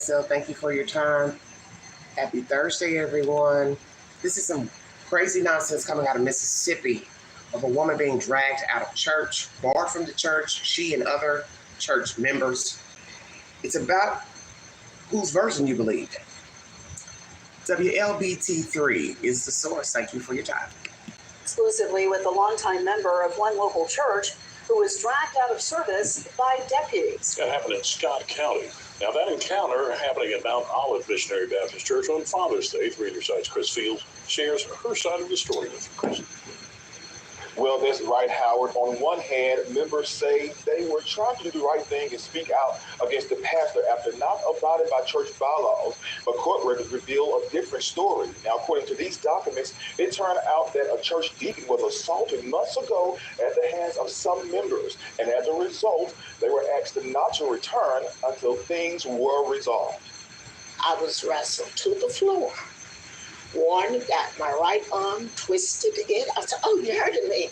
So thank you for your time. Happy Thursday, everyone. This is some crazy nonsense coming out of Mississippi of a woman being dragged out of church, barred from the church, she and other church members. It's about whose version you believe. WLBT3 is the source. Thank you for your time. Exclusively with a longtime member of one local church who was dragged out of service by deputies. That happened in Scott County. Now, that encounter happening at Mount Olive Missionary Baptist Church on Father's Day. 3 Insights Chris Fields shares her side of the story with you, Chris. Well, that's right, Howard. On one hand, members say they were trying to do the right thing and speak out against the pastor after not abiding by church bylaws, but court records reveal a different story. Now, according to these documents, it turned out that a church deacon was assaulted months ago at the hands of some members, and as a result, they were asked not to return until things were resolved. I was wrestled to the floor. One got my right arm, twisted it. I said, "Oh, you hurting me."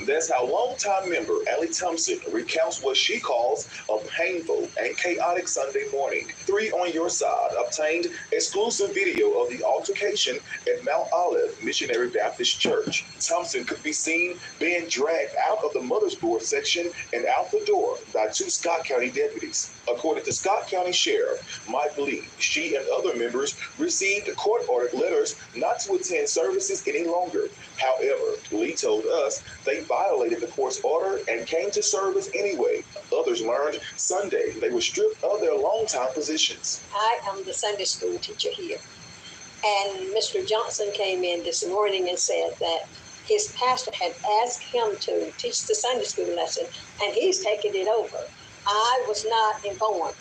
That's how longtime member Allie Thompson recounts what she calls a painful and chaotic Sunday morning. 3 on Your Side obtained exclusive video of the altercation at Mount Olive Missionary Baptist Church. Thompson could be seen being dragged out of the mother's board section and out the door by 2 Scott County deputies. According to Scott County Sheriff Mike Lee, she and other members received court-ordered letters not to attend services any longer. However, Lee told us they violated the court's order and came to service anyway. Others learned Sunday they were stripped of their longtime positions. I am the Sunday school teacher here. And Mr. Johnson came in this morning and said that his pastor had asked him to teach the Sunday school lesson, and he's taken it over. I was not informed.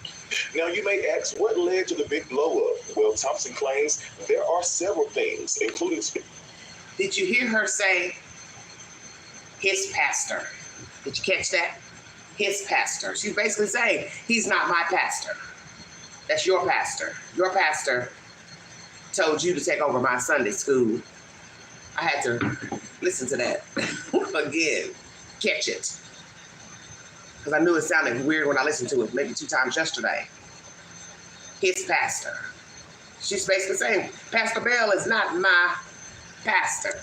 Now, you may ask, what led to the big blow-up? Well, Thompson claims there are several things, including... Did you hear her say, his pastor? Did you catch that? His pastor. She's basically saying, he's not my pastor. That's your pastor. Your pastor told you to take over my Sunday school. I had to listen to that again, catch it. Because I knew it sounded weird when I listened to it maybe 2 times yesterday. His pastor. She's basically saying, Pastor Bell is not my pastor.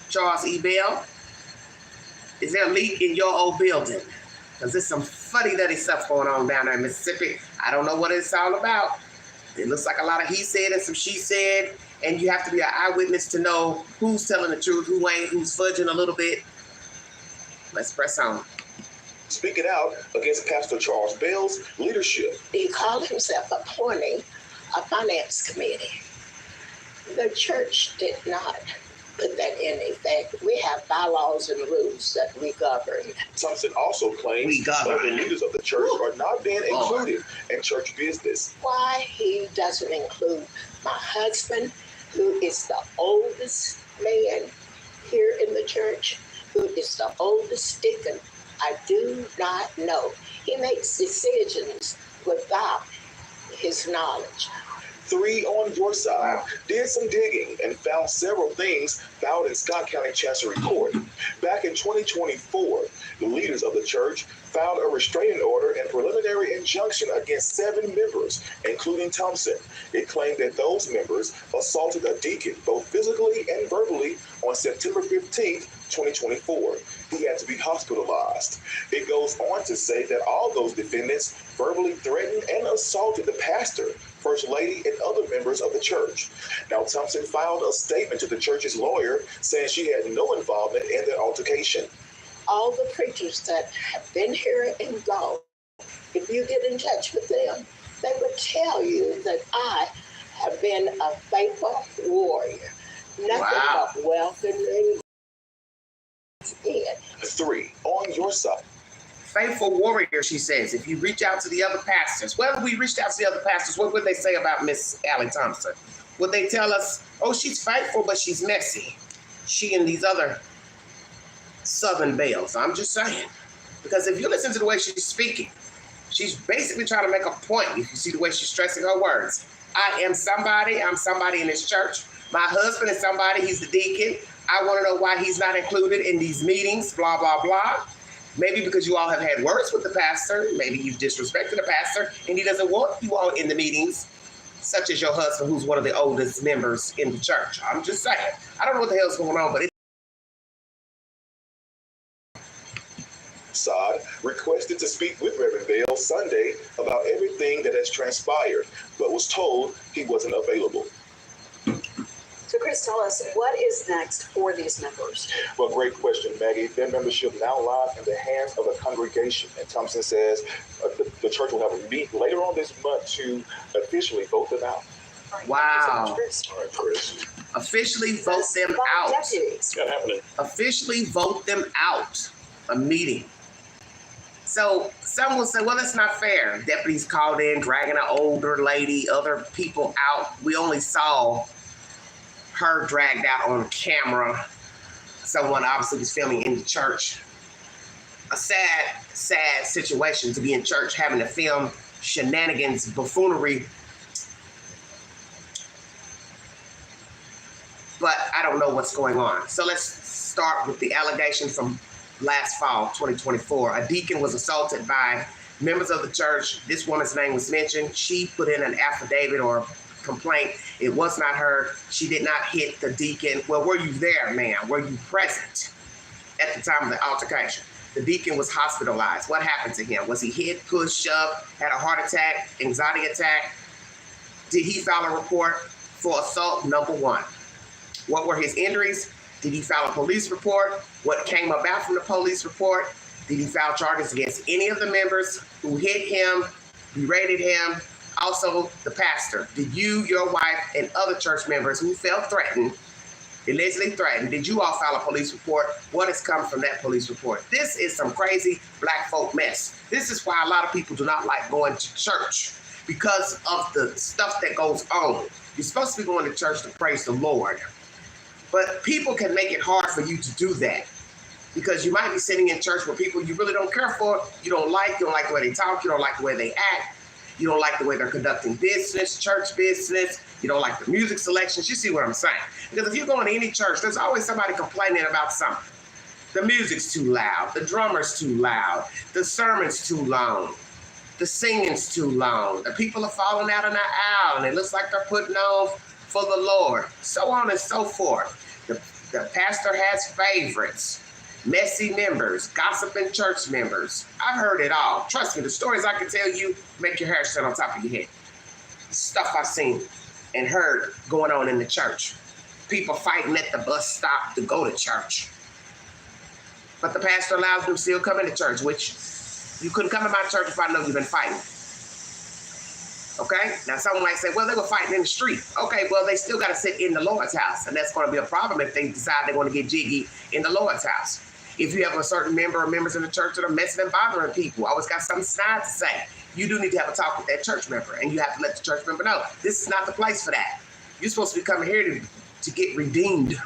Charles E. Bell, is there a leak in your old building? Because there's some fuddy-duddy stuff going on down there in Mississippi. I don't know what it's all about. It looks like a lot of he said and some she said, and you have to be an eyewitness to know who's telling the truth, who ain't, who's fudging a little bit. Let's press on. Speaking out against Pastor Charles Bell's leadership. He called himself appointing a finance committee. The church did not put that in effect. We have bylaws and rules that we govern. Thompson also claims other leaders of the church are not being included in church business. Why he doesn't include my husband, who is the oldest man here in the church, who is the oldest deacon, I do not know. He makes decisions without his knowledge. 3 on Your Side did some digging and found several things found in Scott County Chancery Court. Back in 2024, the leaders of the church filed a restraining order and preliminary injunction against 7 members, including Thompson. It claimed that those members assaulted a deacon both physically and verbally on September 15th, 2024. He had to be hospitalized. It goes on to say that all those defendants verbally threatened and assaulted the pastor, First Lady, and other members of the church. Now, Thompson filed a statement to the church's lawyer saying she had no involvement in that altercation. All the preachers that have been here and gone, if you get in touch with them, they would tell you that I have been a faithful warrior. Nothing but wealth and in. 3 on Your Side. Faithful warrior, she says. If you reach out to the other pastors, well, we reached out to the other pastors, what would they say about Miss Allie Thompson? Would they tell us, oh, she's faithful, but she's messy? She and these other Southern Bells. I'm just saying. Because if you listen to the way she's speaking, she's basically trying to make a point. If you see the way she's stressing her words. I am somebody. I'm somebody in this church. My husband is somebody. He's the deacon. I want to know why he's not included in these meetings, blah, blah, blah. Maybe because you all have had words with the pastor, maybe you've disrespected the pastor, and he doesn't want you all in the meetings, such as your husband, who's one of the oldest members in the church. I'm just saying. I don't know what the hell's going on, but Saad requested to speak with Reverend Bell Sunday about everything that has transpired, but was told he wasn't available. So Chris, tell us, what is next for these members? Well, great question, Maggie. Their membership now lies in the hands of the congregation. And Thompson says the church will have a meeting later on this month to officially vote them out. wow. Chris. All right, Chris. Officially vote them out. Deputies. Got happening. Officially vote them out. A meeting. So some will say, well, that's not fair. Deputies called in, dragging an older lady, other people out. We only saw her dragged out on camera. Someone obviously was filming in the church. A sad, sad situation to be in church, having to film shenanigans, buffoonery. But I don't know what's going on. So let's start with the allegation from last fall, 2024. A deacon was assaulted by members of the church. This woman's name was mentioned. She put in an affidavit or complaint. It was not her. She did not hit the deacon. Well, were you there, ma'am? Were you present at the time of the altercation? The deacon was hospitalized. What happened to him? Was he hit, pushed, shoved, had a heart attack, anxiety attack? Did he file a report for assault? Number one. What were his injuries? Did he file a police report? What came about from the police report? Did he file charges against any of the members who hit him, berated him? Also, the pastor. Did you, your wife, and other church members who felt threatened, allegedly threatened, did you all file a police report? What has come from that police report? This is some crazy black folk mess. This is why a lot of people do not like going to church, because of the stuff that goes on. You're supposed to be going to church to praise the Lord. But people can make it hard for you to do that, because you might be sitting in church with people you really don't care for, you don't like the way they talk, you don't like the way they act, you don't like the way they're conducting business, church business, you don't like the music selections. You see what I'm saying? Because if you go into any church, there's always somebody complaining about something. The music's too loud, the drummer's too loud, the sermon's too long, the singing's too long, the people are falling out in the aisle and it looks like they're putting on for the Lord, so on and so forth. The pastor has favorites, messy members, gossiping church members. I've heard it all. Trust me, the stories I can tell you make your hair stand on top of your head. Stuff I've seen and heard going on in the church. People fighting at the bus stop to go to church. But the pastor allows them to still come into church, which you couldn't come to my church if I know you've been fighting. Okay? Now, someone might say, well, they were fighting in the street. Okay, well, they still got to sit in the Lord's house. And that's going to be a problem if they decide they want to get jiggy in the Lord's house. If you have a certain member or members in the church that are messing and bothering people, always got something snide to say, you do need to have a talk with that church member. And you have to let the church member know, this is not the place for that. You're supposed to be coming here to get redeemed,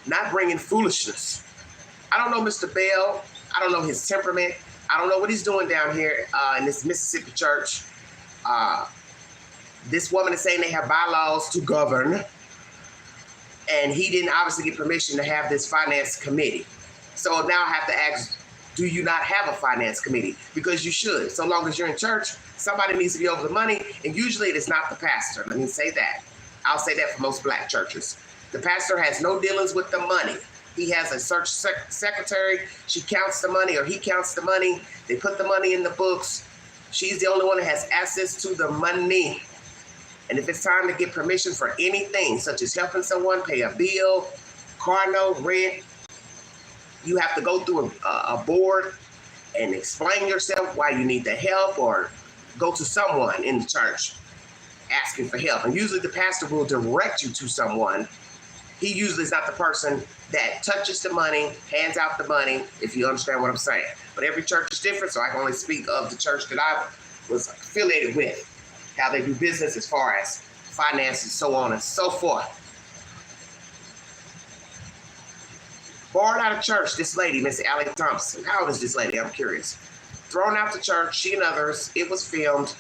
not bringing foolishness. I don't know Mr. Bell. I don't know his temperament. I don't know what he's doing down here in this Mississippi church. This woman is saying they have bylaws to govern, and he didn't obviously get permission to have this finance committee. So now I have to ask, do you not have a finance committee? Because you should. So long as you're in church, somebody needs to be over the money, and usually it is not the pastor. Let me say that. I'll say that for most black churches. The pastor has no dealings with the money. He has a search secretary. She counts the money, or he counts the money. They put the money in the books. She's the only one that has access to the money. And if it's time to get permission for anything, such as helping someone pay a bill, car note, rent, you have to go through a board and explain yourself why you need the help, or go to someone in the church asking for help. And usually the pastor will direct you to someone. He usually is not the person that touches the money, hands out the money, if you understand what I'm saying. But every church is different, so I can only speak of the church that I was affiliated with, how they do business as far as finances, so on and so forth. Born out of church, this lady, Miss Allie Thompson. How old is this lady? I'm curious. Thrown out the church, she and others. It was filmed.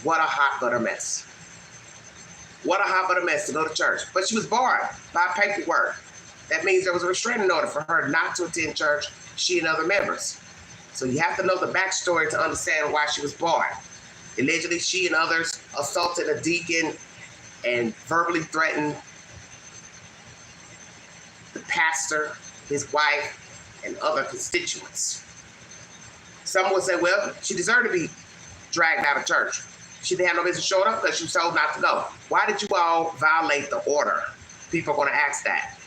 What a hot butter mess. What a hot butter mess to go to church. But she was barred by paperwork. That means there was a restraining order for her not to attend church, she and other members. So you have to know the backstory to understand why she was barred. Allegedly, she and others assaulted a deacon and verbally threatened the pastor, his wife, and other constituents. Some would say, well, she deserved to be dragged out of church. She didn't have no business showing up because she was told not to go. Why did you all violate the order? People are going to ask that.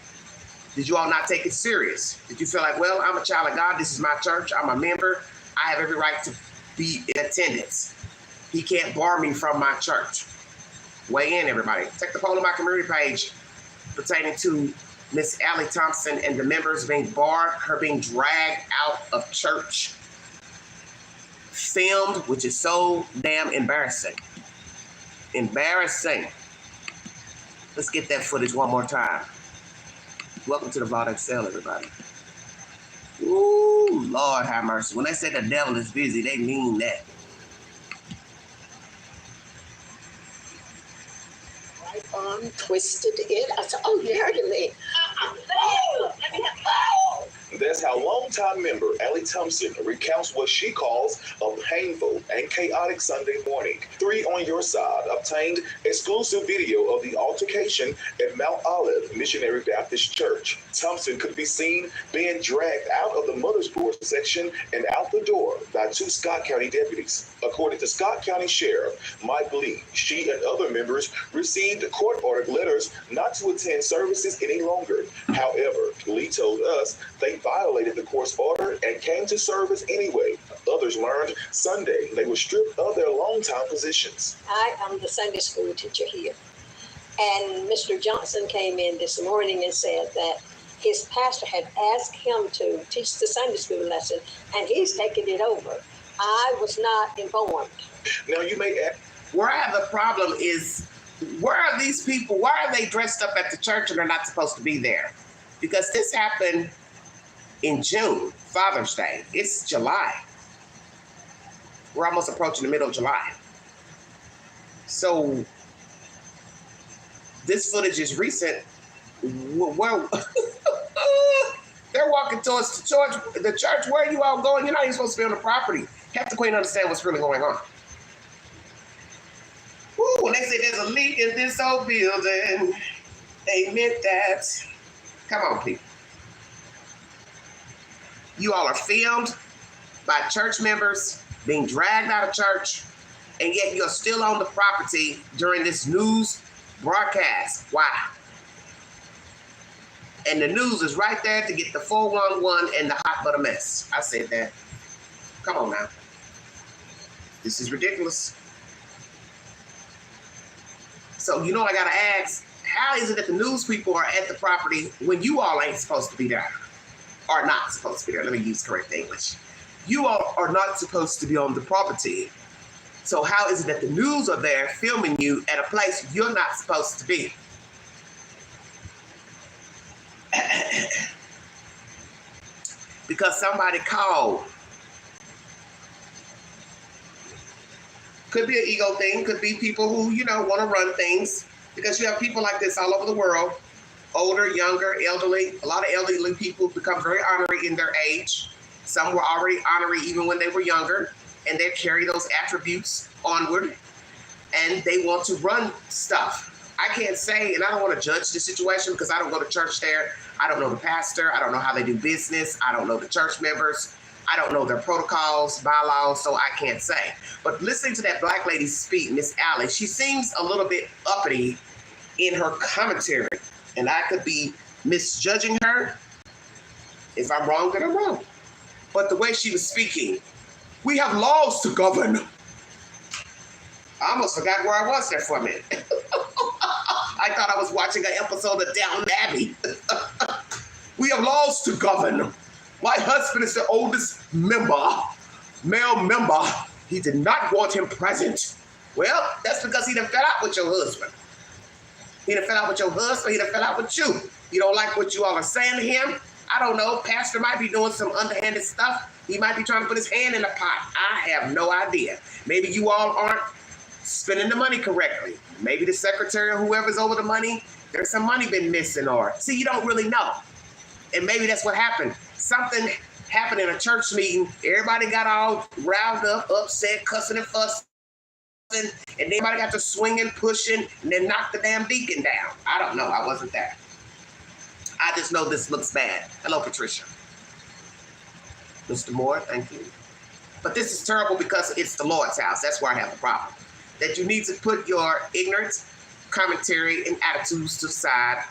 Did you all not take it serious? Did you feel like, well, I'm a child of God, this is my church, I'm a member, I have every right to be in attendance. He can't bar me from my church. Weigh in, everybody. Take the poll on my community page pertaining to Miss Allie Thompson and the members being barred, her being dragged out of church, filmed, which is so damn embarrassing. Embarrassing. Let's get that footage one more time. Welcome to the Vlog XL, everybody. Ooh, Lord have mercy. When they say the devil is busy, they mean that. Right arm twisted it. I said, oh, you hurting me. That's how longtime member Allie Thompson recounts what she calls a painful and chaotic Sunday morning. 3 on Your Side obtained exclusive video of the altercation at Mount Olive Missionary Baptist Church. Thompson could be seen being dragged out of the mother's board section and out the door by 2 Scott County deputies. According to Scott County Sheriff Mike Lee, she and other members received court-ordered letters not to attend services any longer. However, Lee told us they violated the court's order and came to service anyway. Others learned Sunday they were stripped of their longtime positions. I am the Sunday school teacher here. And Mr. Johnson came in this morning and said that his pastor had asked him to teach the Sunday school lesson, and he's taking it over. I was not informed. Now you may ask, Where I have the problem is, where are these people? Why are they dressed up at the church and they're not supposed to be there? Because this happened in June, Father's Day. It's July. We're almost approaching the middle of July. So this footage is recent. Well, they're walking towards the church. Where are you all going? You're not even supposed to be on the property. Have the queen understand what's really going on. Ooh, when they say there's a leak in this old building, they meant that. Come on, people. You all are filmed by church members being dragged out of church, and yet you're still on the property during this news broadcast. Why? And the news is right there to get the 411 and the hot butter mess. I said that. Come on now. This is ridiculous. So, you know, I gotta ask, how is it that the news people are at the property when you all ain't supposed to be there? Are not supposed to be there. Let me use correct English. You all are not supposed to be on the property. So how is it that the news are there filming you at a place you're not supposed to be? Because somebody called. Could be an ego thing. Could be people who, you know, want to run things. Because you have people like this all over the world. Older, younger, elderly. A lot of elderly people become very honorary in their age. Some were already honorary even when they were younger. And they carry those attributes onward. And they want to run stuff. I can't say, and I don't want to judge the situation because I don't go to church there. I don't know the pastor. I don't know how they do business. I don't know the church members. I don't know their protocols, bylaws, so I can't say. But listening to that black lady speak, Miss Allie, she seems a little bit uppity in her commentary. And I could be misjudging her. If I'm wrong, then I'm wrong. But the way she was speaking, we have laws to govern. I almost forgot where I was there for a minute. I thought I was watching an episode of Downton Abbey. We have laws to govern. My husband is the oldest male member. He did not want him present. Well, that's because he done fell out with your husband. He done fell out with your husband. He done fell out with you. You don't like what you all are saying to him? I don't know. Pastor might be doing some underhanded stuff. He might be trying to put his hand in the pot. I have no idea. Maybe you all aren't spending the money correctly. Maybe the secretary or whoever's over the money, there's some money been missing or... See, you don't really know. And maybe that's what happened. Something happened in a church meeting. Everybody got all riled up, upset, cussing and fussing. And everybody got to swinging, pushing, and then knocked the damn deacon down. I don't know. I wasn't there. I just know this looks bad. Hello, Patricia. Mr. Moore, thank you. But this is terrible because it's the Lord's house. That's where I have a problem. That you need to put your ignorance, commentary, and attitudes to the side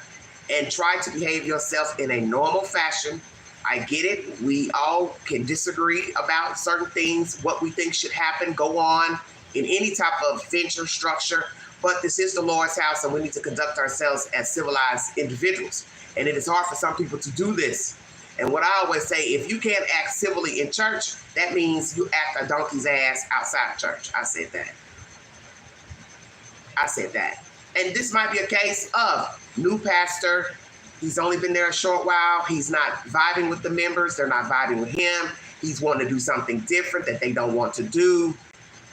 and try to behave yourself in a normal fashion. I get it. We all can disagree about certain things, what we think should happen, go on in any type of venture structure. But this is the Lord's house, and we need to conduct ourselves as civilized individuals. And it is hard for some people to do this. And what I always say, if you can't act civilly in church, that means you act a donkey's ass outside of church. I said that. And this might be a case of new pastor. He's only been there a short while. He's not vibing with the members. They're not vibing with him. He's wanting to do something different that they don't want to do.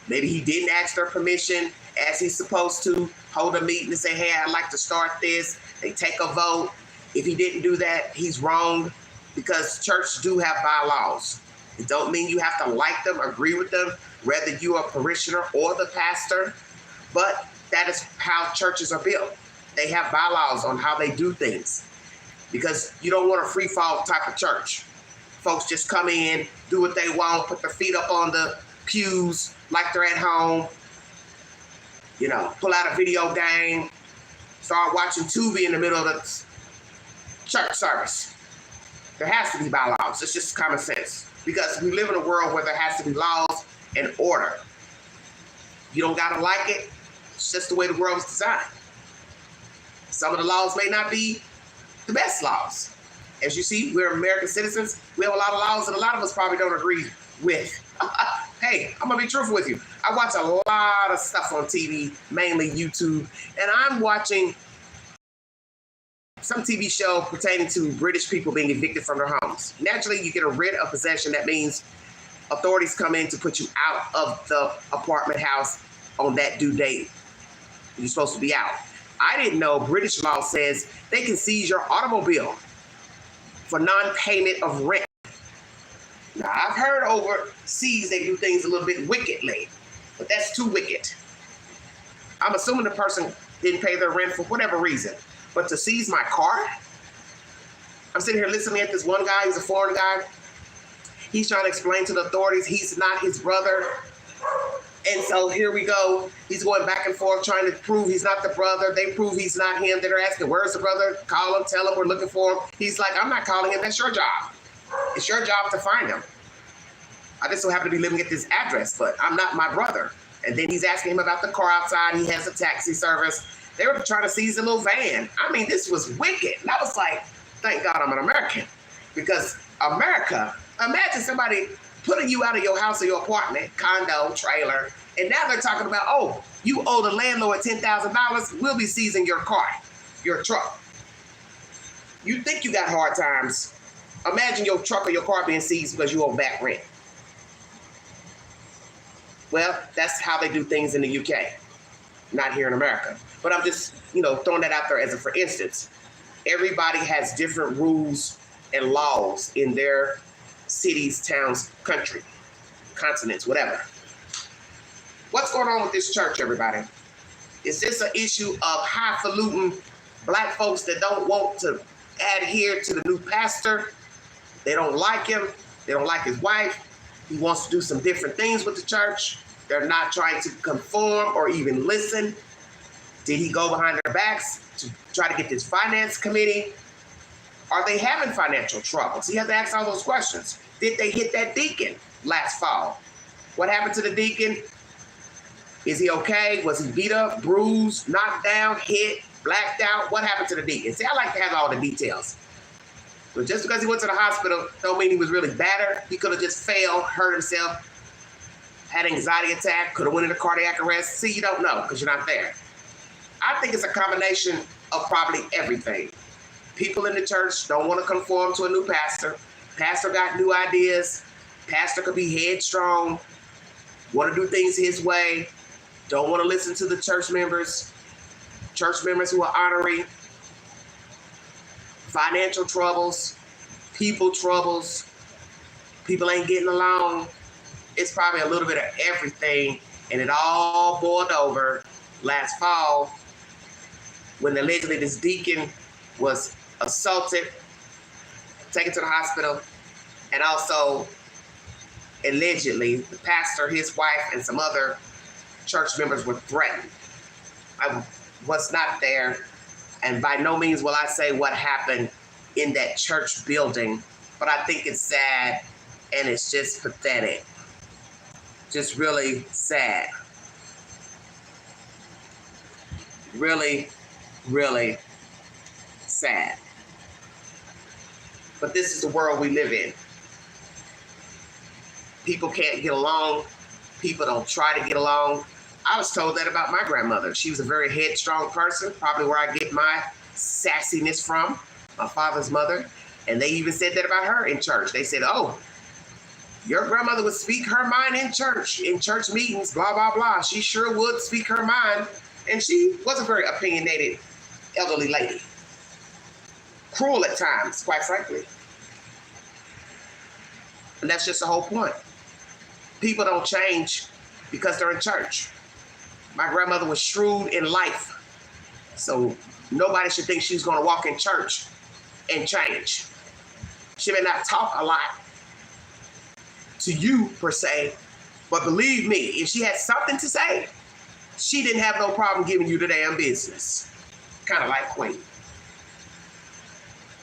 Maybe he didn't ask their permission as he's supposed to, hold a meeting and say, hey, I'd like to start this. They take a vote. If he didn't do that, he's wrong, because church do have bylaws. It don't mean you have to like them, agree with them, whether you are a parishioner or the pastor, but that is how churches are built. They have bylaws on how they do things, because you don't want a free fall type of church. Folks just come in, do what they want, put their feet up on the pews like they're at home, you know, pull out a video game, start watching Tubi in the middle of the church service. There has to be bylaws. It's just common sense, because we live in a world where there has to be laws and order. You don't gotta like it. It's just the way the world is designed. Some of the laws may not be the best laws. As you see, we're American citizens. We have a lot of laws that a lot of us probably don't agree with. Hey, I'm gonna be truthful with you. I watch a lot of stuff on TV, mainly YouTube, and I'm watching some TV show pertaining to British people being evicted from their homes. Naturally, you get a writ of possession. That means authorities come in to put you out of the apartment house on that due date. You're supposed to be out. I didn't know British law says they can seize your automobile for non-payment of rent. Now, I've heard overseas they do things a little bit wickedly, but that's too wicked. I'm assuming the person didn't pay their rent for whatever reason. But to seize my car? I'm sitting here listening at this one guy, he's a foreign guy. He's trying to explain to the authorities he's not his brother. And so here we go. He's going back and forth trying to prove he's not the brother. They prove he's not him. They're asking, where's the brother? Call him, tell him we're looking for him. He's like, I'm not calling him. That's your job. It's your job to find him. I just so happen to be living at this address, but I'm not my brother. And then he's asking him about the car outside. He has a taxi service. They were trying to seize a little van. I mean, this was wicked. And I was like, thank God I'm an American. Because America, imagine somebody putting you out of your house or your apartment, condo, trailer, and now they're talking about, oh, you owe the landlord $10,000, we'll be seizing your car, your truck. You think you got hard times. Imagine your truck or your car being seized because you owe back rent. Well, that's how they do things in the UK, not here in America. But I'm just, throwing that out there as a for instance. Everybody has different rules and laws in their cities, towns, country, continents, whatever. What's going on with this church, everybody? Is this an issue of highfalutin black folks that don't want to adhere to the new pastor? They don't like him. They don't like his wife. He wants to do some different things with the church. They're not trying to conform or even listen. Did he go behind their backs to try to get this finance committee? Are they having financial troubles? You have to ask all those questions. Did they hit that deacon last fall? What happened to the deacon? Is he okay? Was he beat up, bruised, knocked down, hit, blacked out? What happened to the deacon? See, I like to have all the details. But just because he went to the hospital don't mean he was really battered. He could have just fell, hurt himself, had an anxiety attack, could have went into cardiac arrest. See, you don't know because you're not there. I think it's a combination of probably everything. People in the church don't want to conform to a new pastor. Pastor got new ideas. Pastor could be headstrong, want to do things his way, don't want to listen to the church members who are honorary, financial troubles. people troubles, people ain't getting along. It's probably a little bit of everything, and it all boiled over last fall when allegedly this deacon was assaulted, taken to the hospital, and also allegedly the pastor, his wife, and some other church members were threatened. I was not there, and by no means will I say what happened in that church building, but I think it's sad and it's just pathetic. Just really sad. Really, really sad. But this is the world we live in. People can't get along. People don't try to get along. I was told that about my grandmother. She was a very headstrong person, probably where I get my sassiness from, my father's mother. And they even said that about her in church. They said, oh, your grandmother would speak her mind in church meetings, blah, blah, blah. She sure would speak her mind. And she was a very opinionated elderly lady. Cruel at times, quite frankly. And that's just the whole point. People don't change because they're in church. My grandmother was shrewd in life. So nobody should think she's going to walk in church and change. She may not talk a lot to you per se, but believe me, if she had something to say, she didn't have no problem giving you the damn business. Kind of like Queen.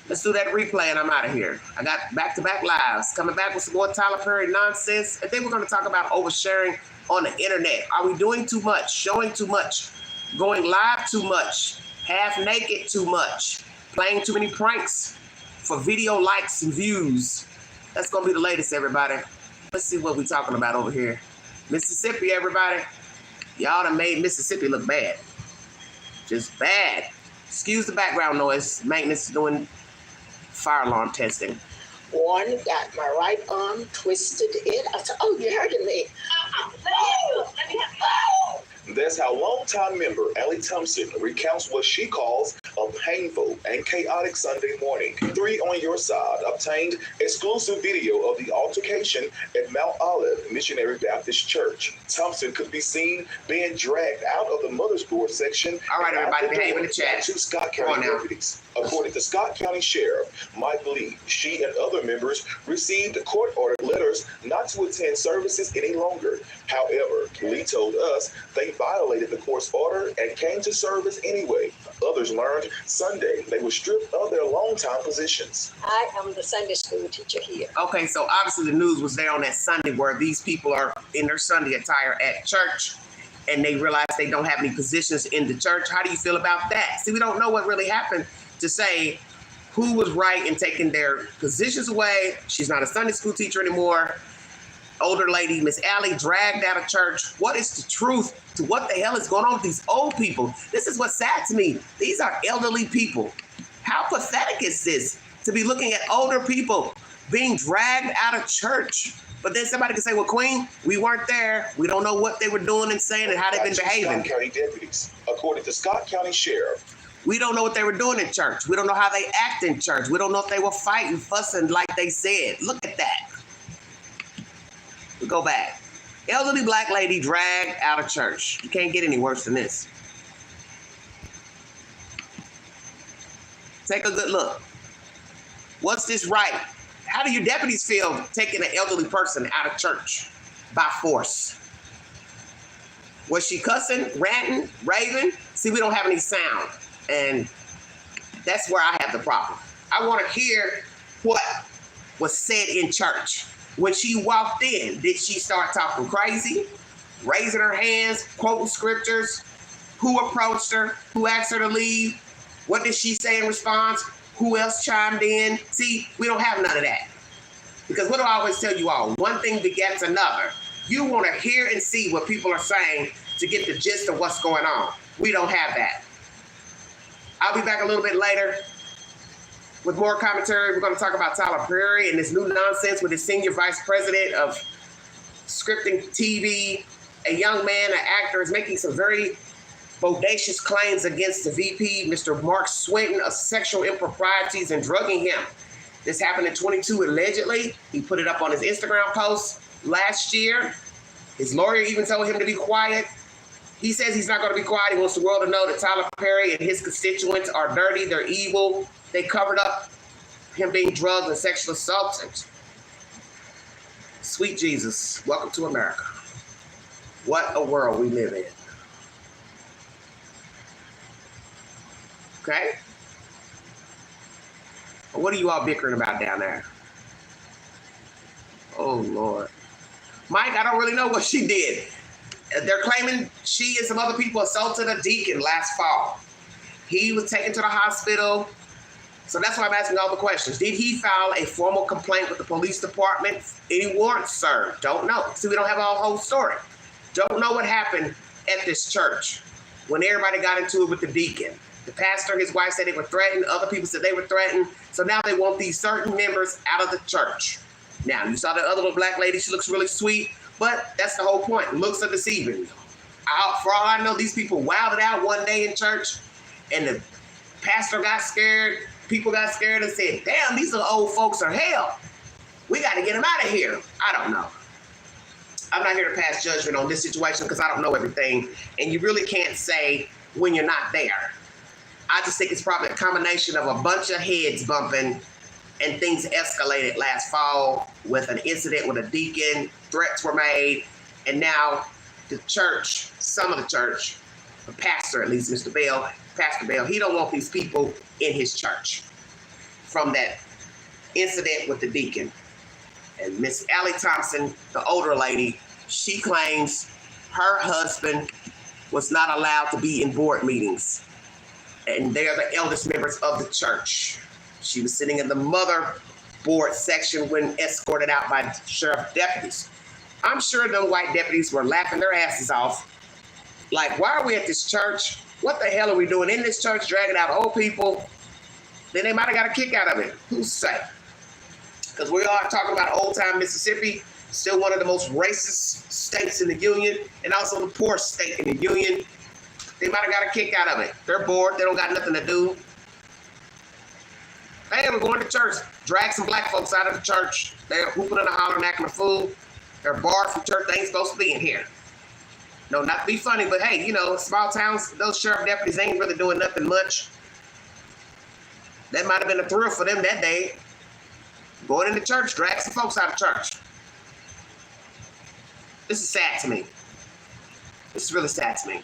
Let's do that replay and I'm out of here. I got back-to-back lives. Coming back with some more Tyler Perry nonsense. And then we're going to talk about oversharing on the internet. Are we doing too much? Showing too much? Going live too much? Half naked too much? Playing too many pranks for video likes and views? That's going to be the latest, everybody. Let's see what we're talking about over here. Mississippi, everybody. Y'all done made Mississippi look bad. Just bad. Excuse the background noise. Maintenance doing fire alarm testing. One got my right arm, twisted it. I said, oh, you're hurting me. That's how longtime member Allie Thompson recounts what she calls a painful and chaotic Sunday morning. 3 on Your Side obtained exclusive video of the altercation at Mount Olive Missionary Baptist Church. Thompson could be seen being dragged out of the mother's board section. All right, everybody, behave in the chat. To Scott County deputies. According to Scott County Sheriff Mike Lee, she and other members received court-ordered letters not to attend services any longer. However, Lee told us they violated the court's order and came to service anyway. Others learned Sunday they were stripped of their longtime positions. I am the Sunday school teacher here. Okay, so obviously the news was there on that Sunday where these people are in their Sunday attire at church and they realize they don't have any positions in the church. How do you feel about that? See, we don't know what really happened to say who was right in taking their positions away. She's not a Sunday school teacher anymore. Older lady, Miss Allie, dragged out of church. What is the truth to what the hell is going on with these old people? This is what's sad to me. These are elderly people. How pathetic is this to be looking at older people being dragged out of church? But then somebody can say, well, Queen, we weren't there. We don't know what they were doing and saying and how they've been behaving. Scott County deputies. According to Scott County Sheriff, we don't know what they were doing in church. We don't know how they act in church. We don't know if they were fighting, fussing like they said. Look at that. We go back. Elderly black lady dragged out of church. You can't get any worse than this. Take a good look. What's this right? How do your deputies feel taking an elderly person out of church by force? Was she cussing, ranting, raving? See, we don't have any sound. And that's where I have the problem. I want to hear what was said in church. When she walked in, did she start talking crazy, raising her hands, quoting scriptures? Who approached her? Who asked her to leave? What did she say in response? Who else chimed in? See, we don't have none of that. Because what do I always tell you all? One thing begets another. You want to hear and see what people are saying to get the gist of what's going on. We don't have that. I'll be back a little bit later with more commentary. We're going to talk about Tyler Perry and this new nonsense with his senior vice president of scripting TV. A young man, an actor, is making some very bodacious claims against the VP, Mr. Mark Swinton, of sexual improprieties and drugging him. This happened in 22 allegedly. He put it up on his Instagram post last year. His lawyer even told him to be quiet. He says he's not going to be quiet. He wants the world to know that Tyler Perry and his constituents are dirty. They're evil. They covered up him being drugged and sexually assaulted. Sweet Jesus, welcome to America. What a world we live in. Okay? What are you all bickering about down there? Oh, Lord. Mike, I don't really know what she did. They're claiming she and some other people assaulted a deacon last fall. He was taken to the hospital. So that's why I'm asking all the questions. Did he file a formal complaint with the police department? Any warrants served? Don't know. See, we don't have a whole story. Don't know what happened at this church when everybody got into it with the deacon. The pastor, his wife said they were threatened. Other people said they were threatened. So now they want these certain members out of the church. Now, you saw the other little black lady. She looks really sweet. But that's the whole point. Looks are deceiving. For all I know, these people wilded out one day in church, and the pastor got scared. People got scared and said, damn, these little old folks are hell. We got to get them out of here. I don't know. I'm not here to pass judgment on this situation because I don't know everything. And you really can't say when you're not there. I just think it's probably a combination of a bunch of heads bumping and things escalated last fall with an incident with a deacon. Threats were made. And now the church, some of the church, the pastor, at least Pastor Bell, he don't want these people in his church from that incident with the deacon. And Miss Allie Thompson, the older lady, she claims her husband was not allowed to be in board meetings. And they are the eldest members of the church. She was sitting in the mother board section when escorted out by sheriff deputies. I'm sure them white deputies were laughing their asses off. Like, why are we at this church? What the hell are we doing in this church, dragging out old people? Then they might have got a kick out of it. Who's say? Because we are talking about old-time Mississippi, still one of the most racist states in the union, and also the poorest state in the union. They might have got a kick out of it. They're bored. They don't got nothing to do. Hey, we're going to church. Drag some black folks out of the church. They're hooping and hollering, acting a fool. They're barred from church. They ain't supposed to be in here. No, not to be funny, but hey, you know, small towns, those sheriff deputies ain't really doing nothing much. That might have been a thrill for them that day. Going into church, drag some folks out of church. This is sad to me. This is really sad to me.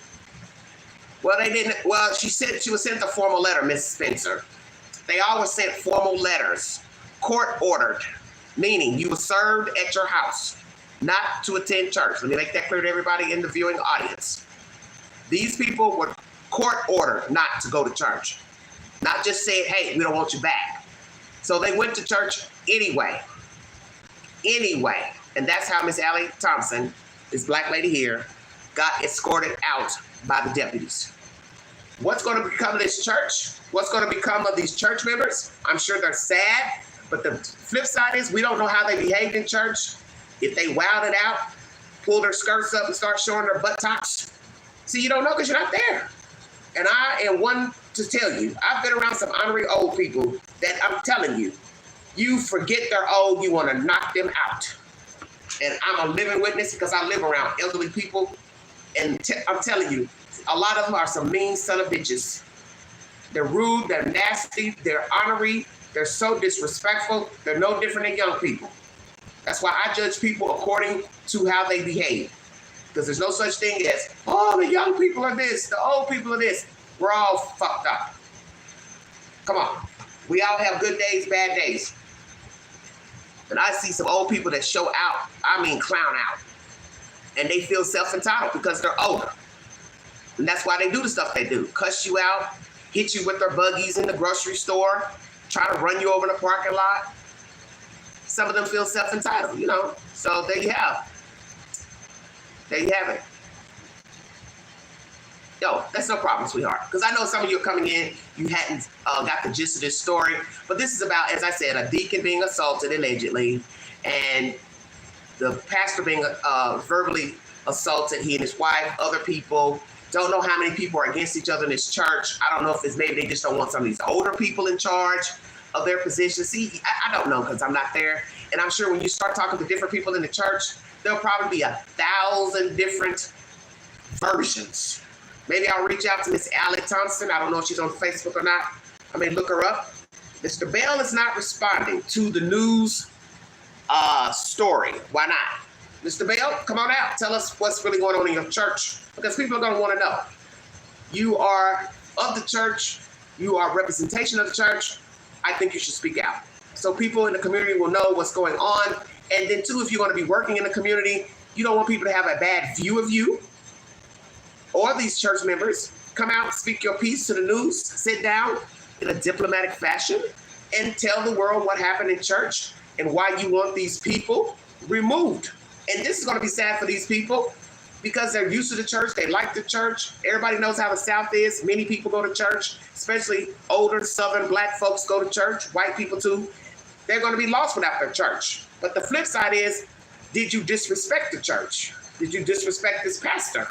Well, they didn't. Well, she said she was sent a formal letter, Miss Spencer. They always sent formal letters, court ordered, meaning you were served at your house, not to attend church. Let me make that clear to everybody in the viewing audience. These people were court ordered not to go to church, not just said, hey, we don't want you back. So they went to church anyway. And that's how Miss Allie Thompson, this black lady here, got escorted out by the deputies. What's going to become of this church? What's going to become of these church members? I'm sure they're sad, but the flip side is we don't know how they behaved in church. If they wilded out, pulled their skirts up and start showing their buttocks. See, you don't know because you're not there. And I am one to tell you, I've been around some honorary old people that I'm telling you, you forget they're old, you want to knock them out. And I'm a living witness because I live around elderly people. And I'm telling you, a lot of them are some mean son of bitches. They're rude, they're nasty, they're honorary, they're so disrespectful, they're no different than young people. That's why I judge people according to how they behave. Because there's no such thing as, oh, the young people are this, the old people are this. We're all fucked up. Come on. We all have good days, bad days. And I see some old people that show out, I mean clown out. And they feel self-entitled because they're older. And that's why they do the stuff they do. Cuss you out, hit you with their buggies in the grocery store, try to run you over in the parking lot. Some of them feel self-entitled, you know. So there you have. There you have it. Yo, that's no problem, sweetheart. Because I know some of you are coming in, you hadn't got the gist of this story. But this is about, as I said, a deacon being assaulted allegedly, and the pastor being verbally assaulted, he and his wife, other people. Don't know how many people are against each other in this church. I don't know if it's maybe they just don't want some of these older people in charge. of their position. See, I don't know because I'm not there. And I'm sure when you start talking to different people in the church, there'll probably be 1,000 different versions. Maybe I'll reach out to Miss Allie Thompson. I don't know if she's on Facebook or not. I may look her up. Mr. Bell is not responding to the news story. Why not? Mr. Bell, come on out. Tell us what's really going on in your church, because people are going to want to know. You are of the church. You are representation of the church. I think you should speak out so people in the community will know what's going on. And then, too, if you're going to be working in the community, you don't want people to have a bad view of you or these church members. Come out, speak your piece to the news, sit down in a diplomatic fashion, and tell the world what happened in church and why you want these people removed. And this is going to be sad for these people because they're used to the church. They like the church. Everybody knows how the South is. Many people go to church, especially older Southern Black folks go to church, white people too. They're going to be lost without their church. But the flip side is, did you disrespect the church? Did you disrespect this pastor?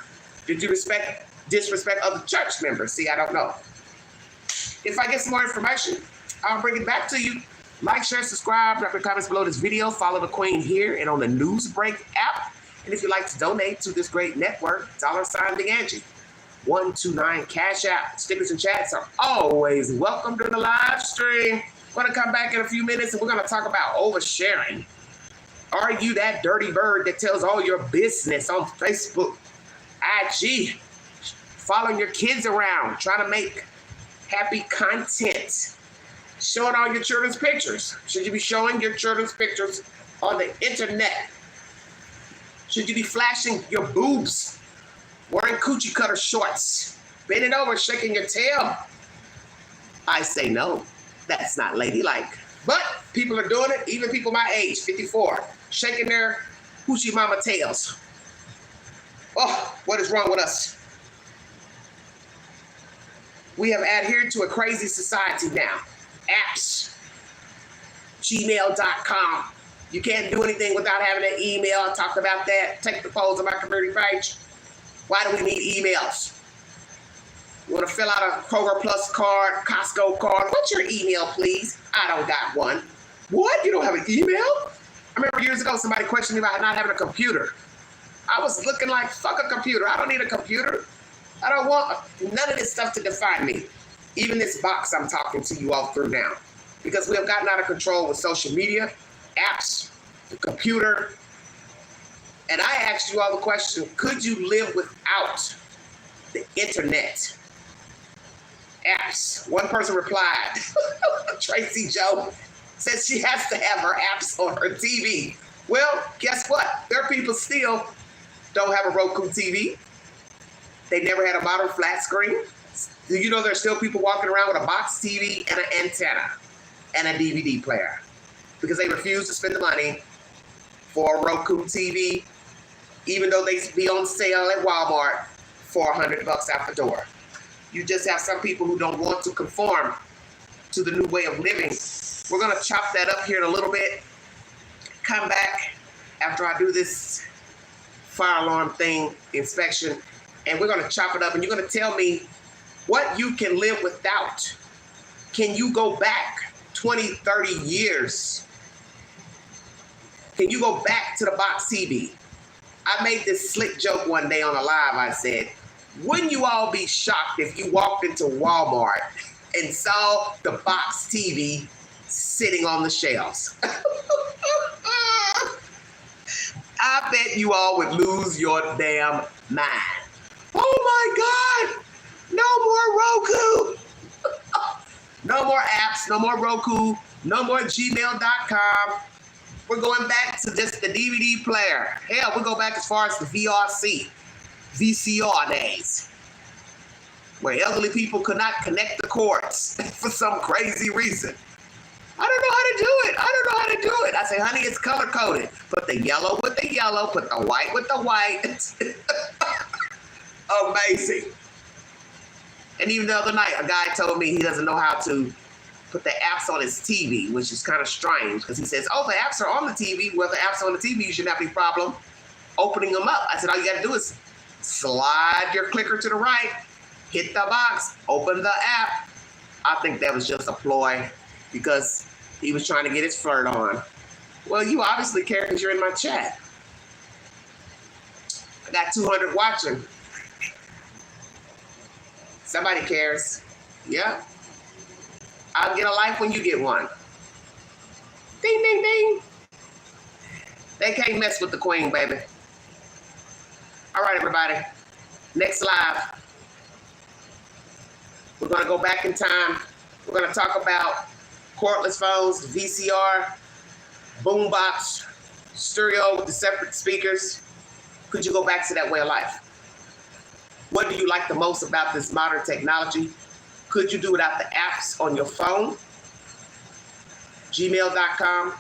Did you disrespect other church members? See, I don't know. If I get some more information, I'll bring it back to you. Like, share, subscribe, drop your comments below this video. Follow the Queen here and on the Newsbreak app. And if you'd like to donate to this great network, $Big Angie, 129 Cash App. Stickers and chats are always welcome during the live stream. We're going to come back in a few minutes and we're going to talk about oversharing. Are you that dirty bird that tells all your business on Facebook, IG, following your kids around, trying to make happy content, showing all your children's pictures? Should you be showing your children's pictures on the internet? Should you be flashing your boobs, wearing coochie cutter shorts, bending over, shaking your tail? I say no. That's not ladylike. But people are doing it, even people my age, 54, shaking their hoochie mama tails. Oh, what is wrong with us? We have adhered to a crazy society now. Apps, gmail.com. You can't do anything without having an email. I talked about that. Take the polls on my community page. Why do we need emails? You want to fill out a Kroger Plus card, Costco card. What's your email, please? I don't got one. What? You don't have an email? I remember years ago somebody questioned me about not having a computer. I was looking like, fuck a computer. I don't need a computer. I don't want none of this stuff to define me. Even this box I'm talking to you all through now. Because we have gotten out of control with social media, apps, the computer. And I asked you all the question, could you live without the internet? Apps. One person replied, Tracy Joe says she has to have her apps on her TV. Well, guess what? There are people still don't have a Roku TV. They never had a modern flat screen. Do you know there's still people walking around with a box TV and an antenna and a DVD player because they refuse to spend the money for a Roku TV, even though they be on sale at Walmart for $100 out the door. You just have some people who don't want to conform to the new way of living. We're going to chop that up here in a little bit. Come back after I do this fire alarm thing, inspection, and we're going to chop it up, and you're going to tell me what you can live without. Can you go back 20, 30 years? Can you go back to the box TV? I made this slick joke one day on a live. I said, wouldn't you all be shocked if you walked into Walmart and saw the box TV sitting on the shelves? I bet you all would lose your damn mind. Oh my God, no more Roku. No more apps, no more Roku, no more gmail.com. We're going back to just the DVD player. Hell, we'll go back as far as the VCR days, where elderly people could not connect the cords for some crazy reason. I don't know how to do it. I don't know how to do it. I say, honey, it's color coded. Put the yellow with the yellow, put the white with the white. Amazing. And even the other night, a guy told me he doesn't know how to put the apps on his TV, which is kind of strange because he says, oh, the apps are on the TV. Well, the apps are on the TV, you shouldn't have any problem opening them up. I said, all you got to do is slide your clicker to the right, hit the box, open the app. I think that was just a ploy. because he was trying to get his flirt on. Well, you obviously care because you're in my chat. I got 200 watching. Somebody cares. Yeah. I'll get a like when you get one. Ding, ding, ding. They can't mess with the queen, baby. All right, everybody. Next live. We're going to go back in time. We're going to talk about cordless phones, VCR, boombox, stereo with the separate speakers. Could you go back to that way of life? What do you like the most about this modern technology? Could you do without the apps on your phone? Gmail.com,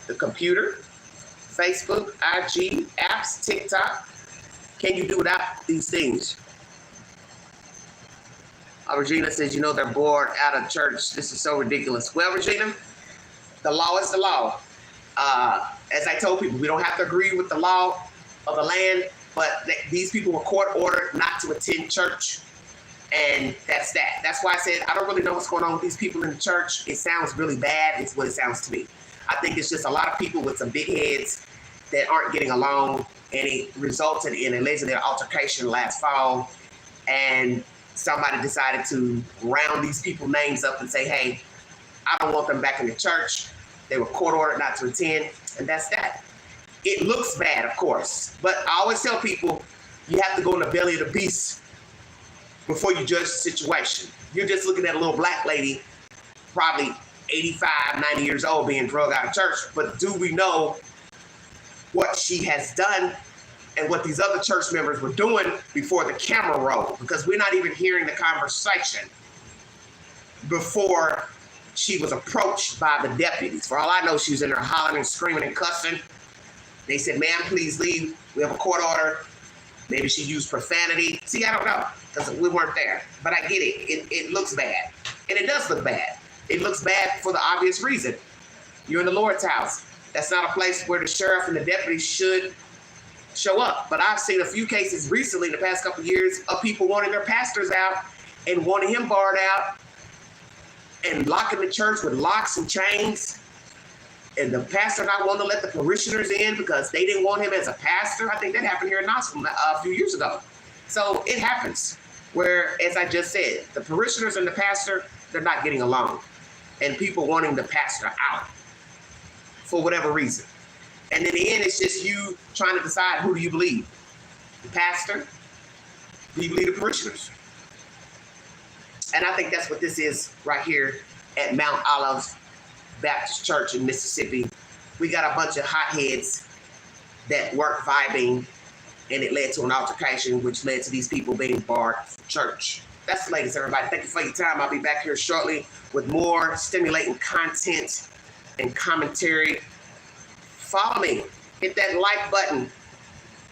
the computer, Facebook, IG, apps, TikTok. Can you do without these things? Regina says, you know, they're bored out of church. This is so ridiculous. Well, Regina, the law is the law. As I told people, we don't have to agree with the law of the land, but these people were court ordered not to attend church. And that's that. That's why I said, I don't really know what's going on with these people in the church. It sounds really bad. It's what it sounds to me. I think it's just a lot of people with some big heads that aren't getting along, and it resulted in a legendary altercation last fall. And somebody decided to round these people's names up and say, hey, I don't want them back in the church. They were court ordered not to attend, and that's that. It looks bad, of course, but I always tell people, you have to go in the belly of the beast before you judge the situation. You're just looking at a little black lady, probably 85, 90 years old, being drugged out of church, but do we know what she has done and what these other church members were doing before the camera rolled? Because we're not even hearing the conversation before she was approached by the deputies. For all I know, she was in there hollering and screaming and cussing. They said, ma'am, please leave. We have a court order. Maybe she used profanity. See, I don't know, because we weren't there. But I get it. It looks bad. And it does look bad. It looks bad for the obvious reason. You're in the Lord's house. That's not a place where the sheriff and the deputies should show up. But I've seen a few cases recently in the past couple of years of people wanting their pastors out and wanting him barred out and locking the church with locks and chains. And the pastor not wanting to let the parishioners in because they didn't want him as a pastor. I think that happened here in Knoxville a few years ago. So it happens where, as I just said, the parishioners and the pastor, they're not getting along. And people wanting the pastor out for whatever reason. And in the end, it's just you trying to decide, who do you believe? The pastor? Do you believe the parishioners? And I think that's what this is right here at Mount Olive Baptist Church in Mississippi. We got a bunch of hotheads that weren't vibing, and it led to an altercation, which led to these people being barred from church. That's the latest, everybody. Thank you for your time. I'll be back here shortly with more stimulating content and commentary. Follow me. Hit that like button.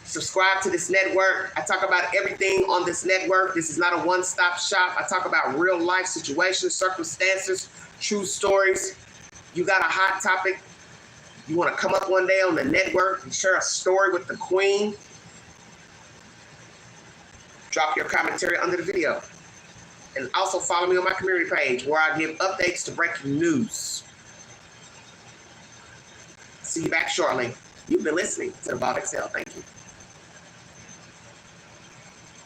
Subscribe to this network. I talk about everything on this network. This is not a one-stop shop. I talk about real life situations, circumstances, true stories. You got a hot topic, you want to come up one day on the network and share a story with the queen, drop your commentary under the video. And also follow me on my community page where I give updates to breaking news. See you back shortly. You've been listening to the Bald XL. Thank you.